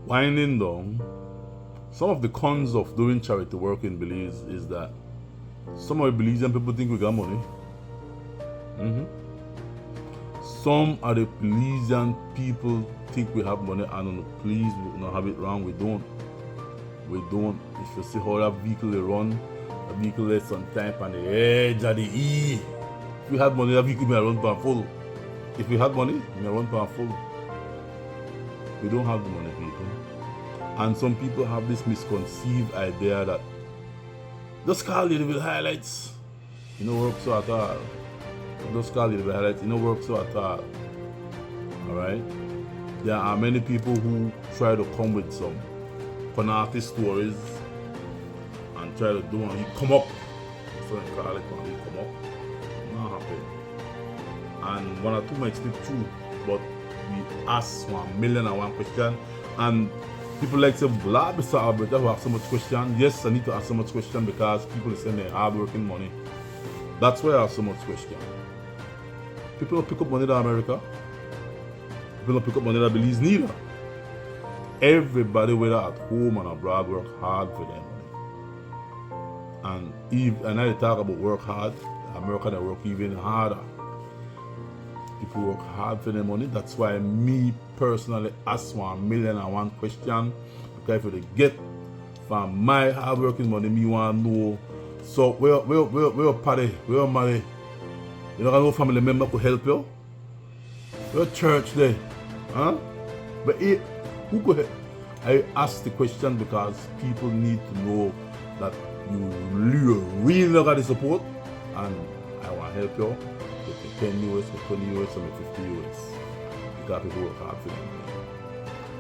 Winding down, some of the cons of doing charity work in Belize is that some of the Belizean people think we got money. Some of the Belizean people think we have money, and please, we don't have it wrong. We don't. We don't. If you see how that vehicle they run, the vehicle is sometimes on the edge of the E. If we had money, that vehicle may run for full. If we had money, it may run for full. We don't have the money, people. And some people have this misconceived idea that just call Little highlights. You know, work so at all. Just call Little highlights. You know, work so at all. Alright? There are many people who try to come with some fanatic stories and try to do and you come up. So they call it when you come up. Not happen. And one or two might speak true, but we ask 1,000,001 question, and people like say, blah, Mr. Albert, I have so much question. Yes, I need to ask so much question because people are saying they're hard working money. That's why I have so much question. People don't pick up money in America. People don't pick up money in Belize neither. Everybody, whether at home and abroad, work hard for their money. And I talk about work hard, America they work even harder. People work hard for their money. That's why me personally ask 1,000,001 question. Because if you get from my hard working money, me want to know. So where party, where money? You don't know family member could help you? Where church there? Huh? But who could help? I ask the question because people need to know that you really got the support, and I want to help you. For 10 US, for 20 US, or 50 US. Because people work hard for them.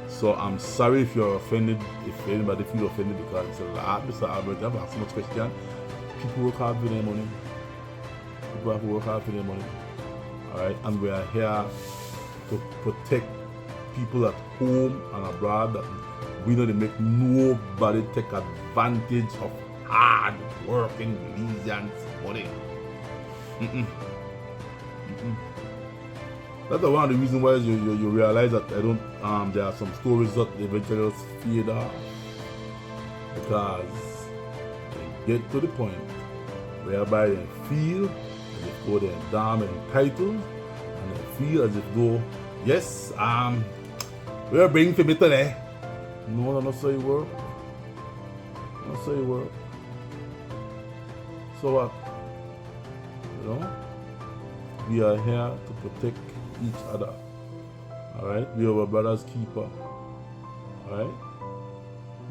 So I'm sorry if you're offended, if anybody feels offended because it's a lot, Mr. Albert, I've asked so much question. People work hard for their money. People have to work hard for their money. Alright, and we are here to protect people at home and abroad that we don't make nobody take advantage of hard working Belizeans money. That's one of the reasons why you realize that I don't there are some stories that eventually just fade off because they get to the point whereby they feel as if though they're damn entitled, and they feel as if though yes we're bringing for me today. No, not so you work. Not so you work. So what? You know? We are here to protect each other. Alright? We are our brother's keeper. Alright?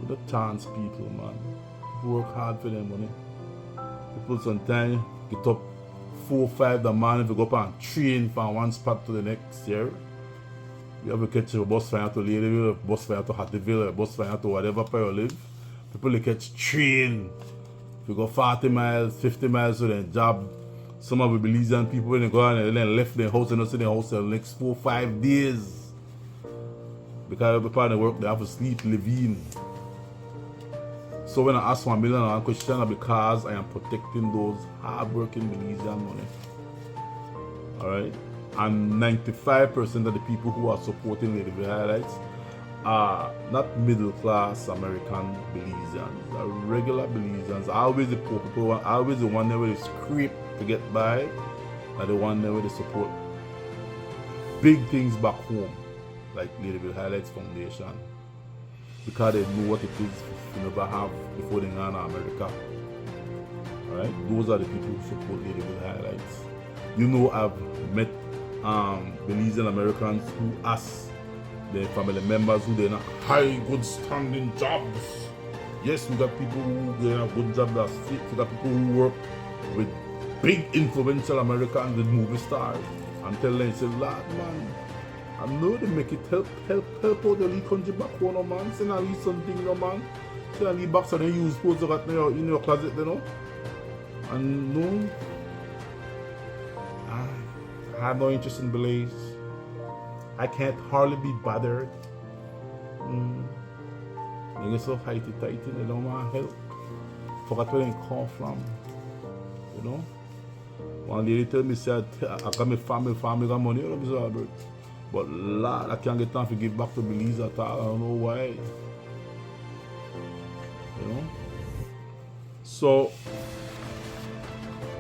We don't chance people, man. People work hard for their money. People sometimes get up 4, 5 the morning if you go up and train from one spot to the next year. You have to catch a bus fire to Ladyville, a bus fire to Hattieville, a bus fire to whatever part you live. People they catch train. If you go 40 miles, 50 miles to their job. Some of the Belizean people when they go out and then left their house and not see their house for the next 4, 5 days. Because every part of the work they have to sleep, live in. So when I ask 1,000,001 question, because I am protecting those hard-working Belizean money. Alright? And 95% of the people who are supporting Lady Highlights are not middle-class American Belizeans. They're regular Belizeans. Always the poor people, always the one that will scrape to get by, are the one that will support big things back home, like Lady Highlights Foundation. Because they know what it is to never have before they go to America. Alright? Those are the people who support Lady Highlights. You know, I've met Belizean Americans who ask their family members who they're in high good standing jobs. Yes, we got people who get a good job that's fit. We got people who work with big influential Americans with movie stars. And tell them, say, lad man, I know they make it help out the lead country back home, no man. Say I leave something, no man. Say I leave box and you use clothes you got in your closet, you know. And no, I have no interest in Belize. I can't hardly be bothered. They get so tighty, they don't want help. Forgot where they come from. You know? One lady tell me, say, I got my family got money, you know, Mr. Albert. But Lord, I can't get time to give back to Belize at all. I don't know why. You know? So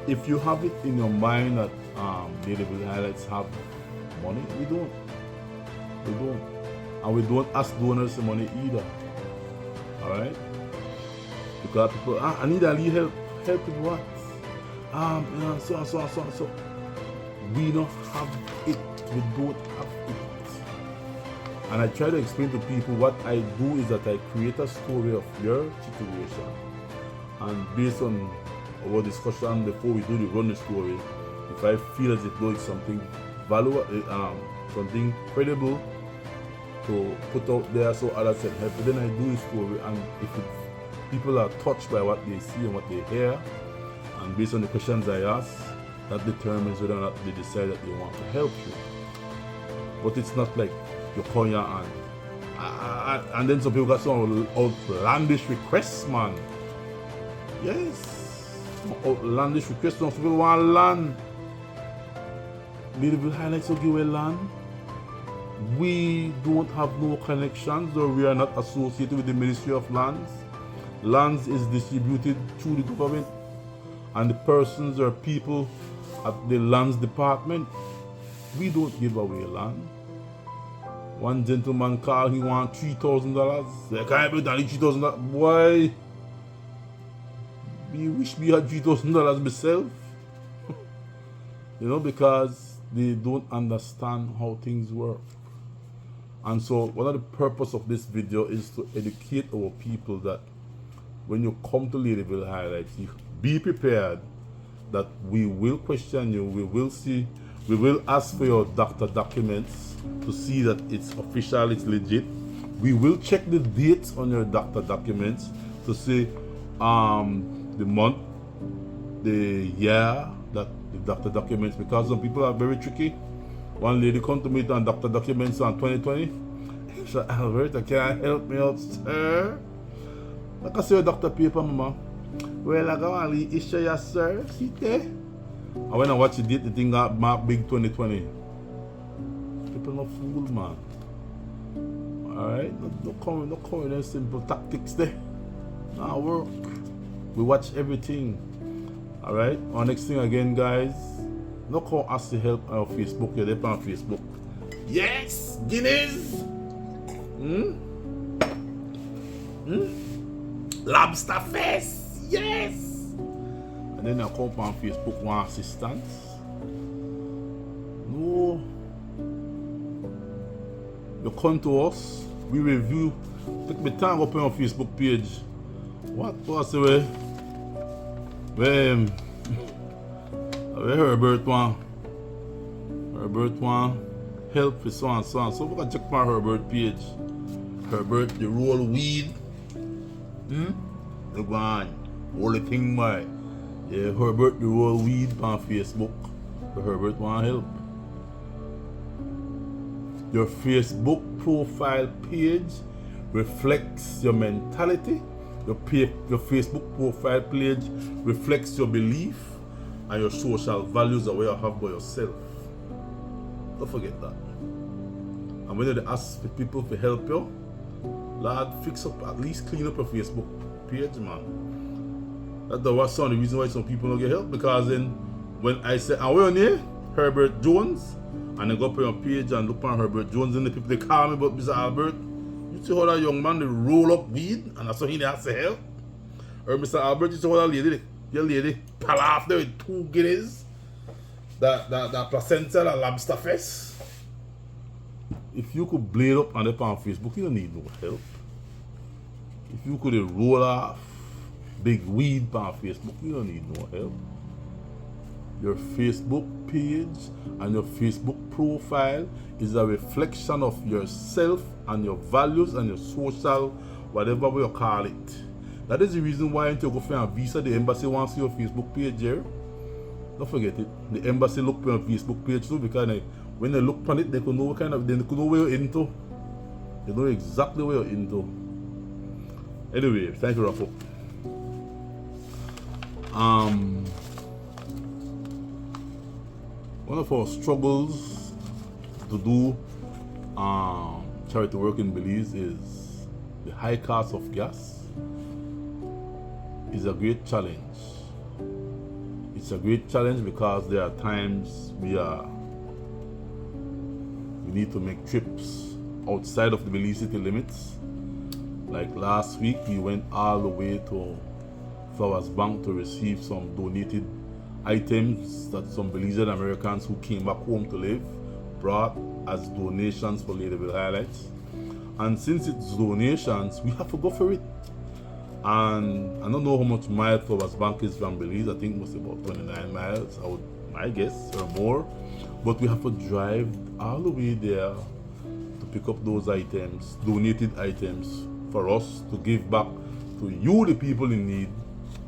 if you have it in your mind that Daredevil Highlights have money, we don't. We don't. And we don't ask donors for money either. Alright? Because people, I need a little help. Help with what? So. We don't have it. We don't have it. And I try to explain to people what I do is that I create a story of your situation. And based on our discussion before we do the run the story, if I feel as if though it's something valuable, something credible to put out there so others can help, then I do the story. And if people are touched by what they see and what they hear, and based on the questions I ask, that determines whether or not they decide that they want to help you. But it's not like you call your hand. And then some people got some outlandish requests, man. Yes. Some outlandish requests. Some people want land. Daredevil Highlights will give away land. We don't have no connections, or we are not associated with the Ministry of Lands. Lands is distributed through the government, and the persons or people at the lands department, we don't give away land. One gentleman called, he want $3,000. I can't pay that $3,000. Why? We wish we had $3,000 myself. You know, because they don't understand how things work. And so one of the purpose of this video is to educate our people that when you come to Daredevil Highlights, you be prepared that we will question you, we will ask for your doctor documents to see that it's official, it's legit. We will check the dates on your doctor documents to see the month, the year that the doctor documents, because some people are very tricky. One lady come to me on doctor documents on 2020. She said, Alberta, can I help me out, sir? Like I say, doctor paper, mama. Well, I got only issue, yes, sir. See there? And when I watch the date, the thing got marked big 2020. People not fool, man. Alright? No coming in simple tactics there. Not work. We watch everything. Alright? Our next thing again, guys. No call us to help on Facebook. You're there on Facebook. Yes! Guinness! Lobster Fest! Yes! And then I come on Facebook, one assistance. No. You come to us, we review. Take me time open on Facebook page. What was the way? Where Herbert one help for so and so and so. We can check my Herbert page. Herbert, the roll weed. The one. Only thing, my. Yeah, Herbert, the roll weed on Facebook. Herbert want help. Your Facebook profile page reflects your mentality. Your Facebook profile page reflects your belief and your social values that you have by yourself. Don't forget that. And when you ask people to help you, Lord, fix up, at least clean up your Facebook page, man. That's some of the reason why some people don't get help, because then when I say, and we're on here, Herbert Jones, and I go up on your page and look on Herbert Jones, and the people they call me about Mr. Albert, you see how that young man they roll up weed, and that's why he has to help. Or Mr. Albert, you see how that lady, your lady, pal off there with 2 guineas, that placenta, that lobster fest. If you could blade up and up on Facebook, you don't need no help. If you could roll off big weed on Facebook, you don't need no help. Your Facebook page and your Facebook profile is a reflection of yourself and your values and your social, whatever you call it. That is the reason why until you go for a visa, the embassy wants to see your Facebook page here. Don't forget it. The embassy look for your Facebook page too, because when they look on it, they can know what kind of, they can know where you're into. They know exactly where you're into. Anyway, thank you, Rafa. One of our struggles to do charity work in Belize is the high cost of gas is a great challenge. It's a great challenge because there are times we need to make trips outside of the Belize city limits. Like last week, we went all the way to Flowers Bank to receive some donated items that some Belizean Americans who came back home to live brought as donations for Ladyville Highlights. And since it's donations, we have to go for it. And I don't know how much miles Flowers Bank is from Belize. I think it was about 29 miles, I guess, or more. But we have to drive all the way there to pick up those items, donated items, for us to give back to you, the people in need,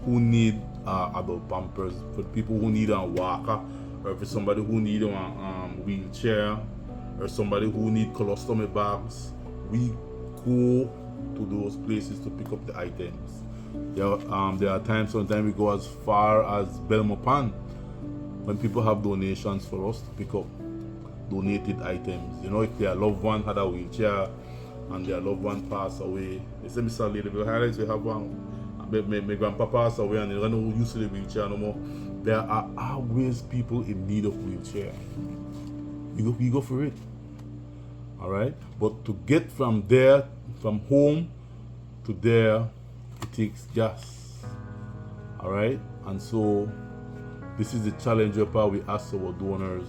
who need adult pampers, for people who need a walker, or for somebody who need a wheelchair, or somebody who need colostomy bags. We go to those places to pick up the items. There are times, sometimes we go as far as Belmopan when people have donations for us to pick up donated items. You know, if their loved one had a wheelchair and their loved one passed away, they say, Mr. Ladyville Highlights, we have one. My grandpa passed away and they don't use the wheelchair no more. There are always people in need of wheelchair. We go for it. All right, but to get from there, from home to there, it takes gas. All right, and so this is the challenge where we ask our donors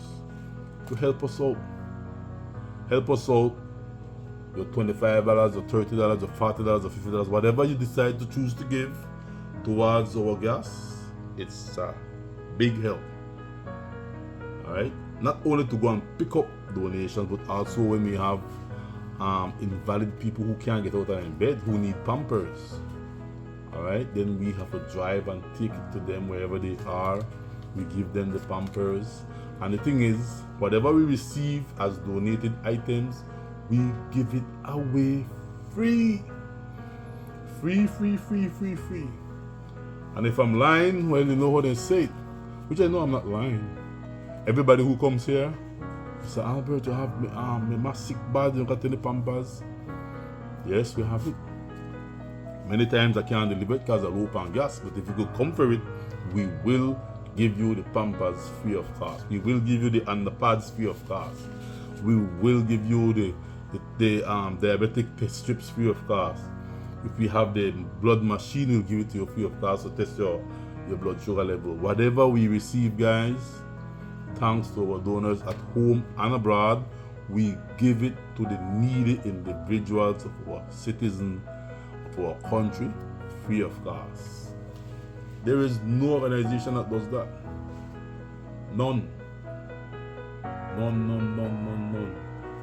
to help us out. Help us out. Your $25 or $30 or $40 or $50, whatever you decide to choose to give towards our gas, it's a big help. All right, not only to go and pick up donations, but also when we have invalid people who can't get out of bed, who need pampers. All right, then we have to drive and take it to them wherever they are. We give them the pampers, and the thing is, whatever we receive as donated items, we give it away free. Free. And if I'm lying, well, you know what they say, which I know I'm not lying. Everybody who comes here, say, Albert, you have my sick bad, you got any pampers? Yes, we have it. Many times I can't deliver it because of rope and gas, but if you could come for it, we will give you the pampers free of cost. We will give you the underpads free of cost. We will give you the diabetic test strips free of cost. If we have the blood machine, we'll give it to you free of cost to test your blood sugar level. Whatever we receive, guys, thanks to our donors at home and abroad, we give it to the needy individuals of our citizens of our country free of cost. There is no organization that does that. None.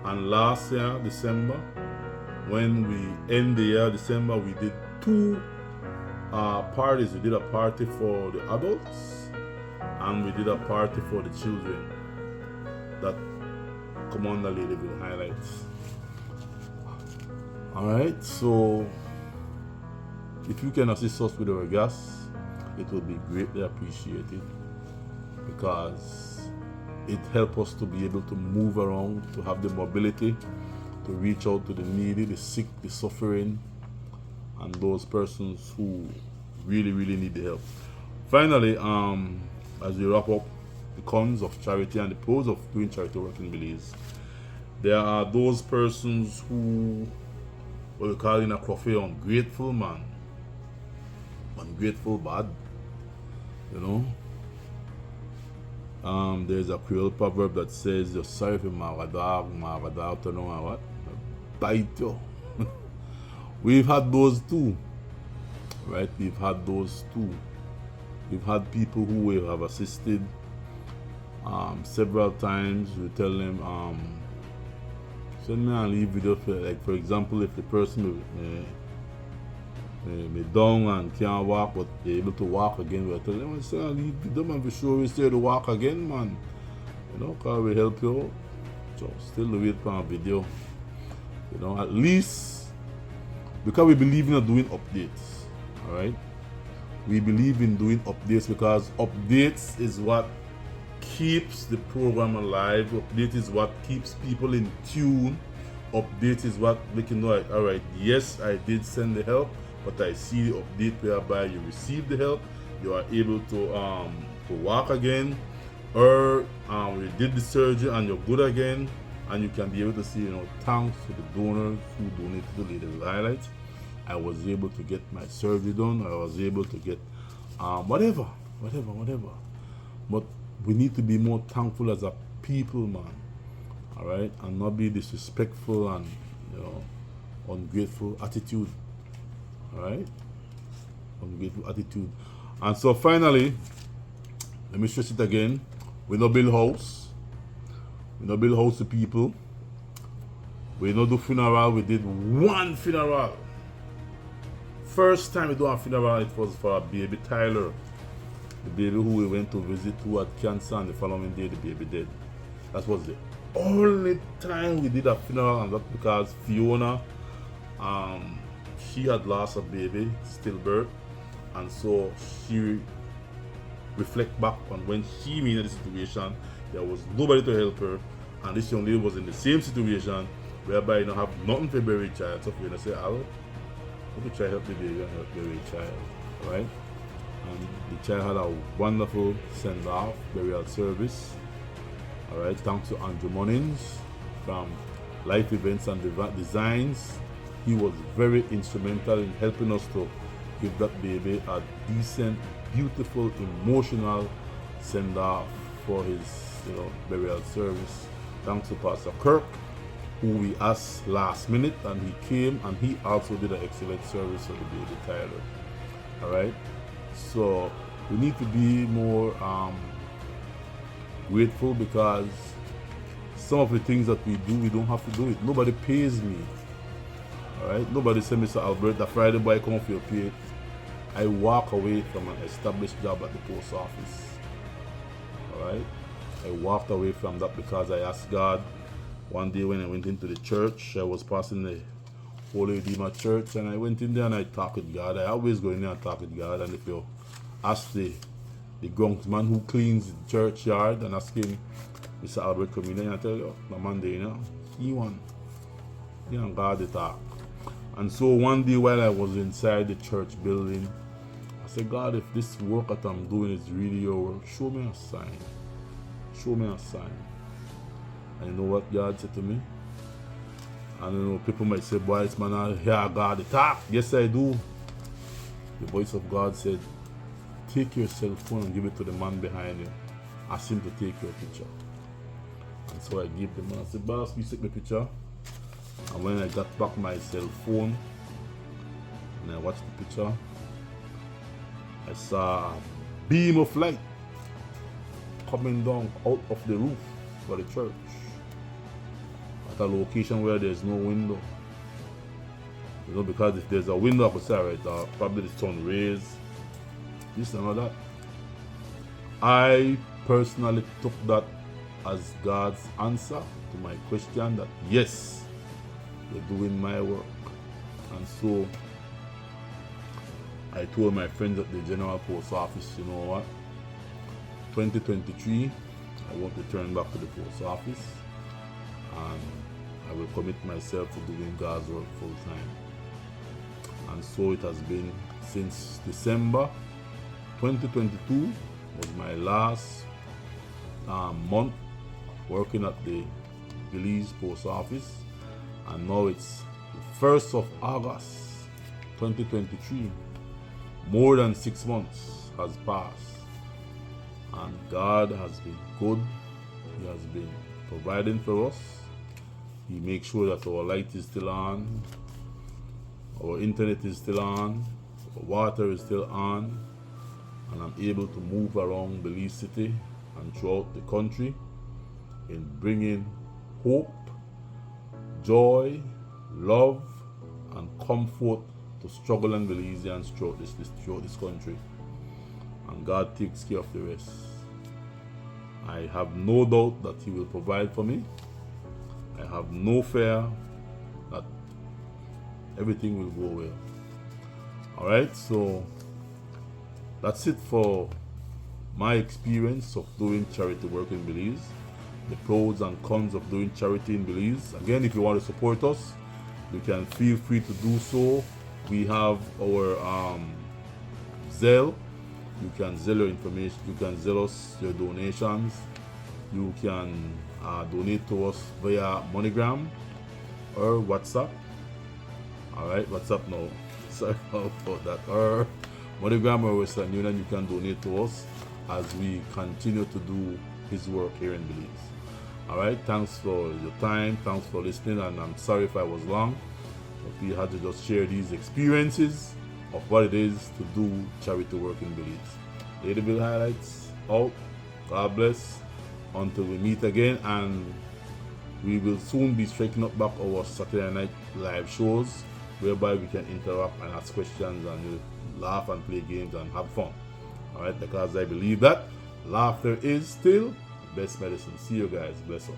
And last year, December, when we end the year, December, we did two parties. We did a party for the adults and we did a party for the children that come on the Ladyville Highlights. Alright, so if you can assist us with our gas, it will be greatly appreciated because it helps us to be able to move around, to have the mobility, to reach out to the needy, the sick, the suffering, and those persons who really need the help. Finally, as we wrap up the cons of charity and the pros of doing charity work in Belize, there are those persons who, what we call in a coffee, ungrateful man. Ungrateful bad, you know. There's a Creole proverb that says, you're sorry for Magadar to know what? Bite you. We've had those too, right? We've had those too. We've had people who we have assisted several times. We tell them, send me a leave video for, like, for example, if the person may down and can't walk, but they're able to walk again, we'll tell them, send a leave video, man, for sure we stay to walk again, man. You know, because we help you out. So still wait for a video. You know, at least because we believe in doing updates. Alright? We believe in doing updates because updates is what keeps the program alive. Update is what keeps people in tune update is what making know like, all right, yes, I did send the help, but I see the update whereby you received the help, you are able to walk again, or you did the surgery and you're good again, and you can be able to see, thanks to the donors who donated to the Ladies Highlights, I was able to get my surgery done. I was able to get whatever. But we need to be more thankful as a people, man. All right, and not be disrespectful and ungrateful attitude. All right, ungrateful attitude. And so finally, let me stress it again: we no build house. We no build house to people. We no do funeral. We did one funeral. First time we do a funeral, it was for our baby Tyler, the baby who we went to visit who had cancer, and the following day the baby dead. That was the only time we did a funeral, and that's because Fiona, she had lost a baby, stillbirth, and so she reflect back on when she made the situation, there was nobody to help her, and this young lady was in the same situation whereby you don't have nothing for bury child. So Fiona say, "I'll let me try help the baby and help bury child," right? And the child had a wonderful send-off burial service. All right, thanks to Andrew Munnings from Life Events and Designs. He was very instrumental in helping us to give that baby a decent, beautiful, emotional send-off for his burial service. Thanks to Pastor Kirk, who we asked last minute, and he came and he also did an excellent service for the baby Tyler. All right, so we need to be more grateful, because some of the things that we do, we don't have to do it. Nobody pays me. All right, nobody said, "Mr. Albert, the Friday boy come off your pay." I walk away from an established job at the post office. All right, I walked away from that because I asked God. One day when I went into the church, I was passing the Holy Redeemer Church, and I went in there and I talked with God. I always go in there and talk with God. And if you ask the groundsman who cleans the churchyard and ask him, "Mr. Albert, come in," and I tell you, the man there, he and God they talk. And so one day while I was inside the church building, I said, "God, if this work that I'm doing is really your work, show me a sign. Show me a sign." And you know what God said to me? And people might say, "Boy, this man, I hear God talk." Yes, I do. The voice of God said, "Take your cell phone and give it to the man behind you. Ask him to take your picture." And so I gave the man, I said, "Boss, please take the picture." And when I got back my cell phone and I watched the picture, I saw a beam of light coming down out of the roof for the church at a location where there's no window. Because if there's a window, I could say, right, probably the sun rays, this and all that. I personally took that as God's answer to my question that yes, you're doing my work. And so I told my friends at the General Post Office, you know what, 2023, I want to turn back to the post office, and I will commit myself to doing God's work full time. And so it has been since December 2022 was my last month working at the Belize post office, and now it's the 1st of August 2023. More than 6 months has passed, and God has been good. He has been providing for us. He makes sure that our light is still on, our internet is still on, our water is still on, and I'm able to move around Belize City and throughout the country in bringing hope, joy, love, and comfort to struggling Belizeans throughout this country. And God takes care of the rest. I have no doubt that He will provide for me. I have no fear that everything will go well. Alright, so that's it for my experience of doing charity work in Belize. the pros and cons of doing charity in Belize. Again, if you want to support us, you can feel free to do so. We have our Zelle. You can Zelle your information. You can Zelle us your donations. You can donate to us via MoneyGram or WhatsApp. All right, WhatsApp now. Sorry about that. Or MoneyGram or Western Union, you can donate to us as we continue to do His work here in Belize. All right, thanks for your time. Thanks for listening, and I'm sorry if I was long, but we had to just share these experiences of what it is to do charity work in Belize. Lady Bill highlights out. God bless. Until we meet again, and we will soon be striking up back our Saturday night live shows, whereby we can interact and ask questions and laugh and play games and have fun. All right, because I believe that laughter is still best medicine. See you guys. Bless up.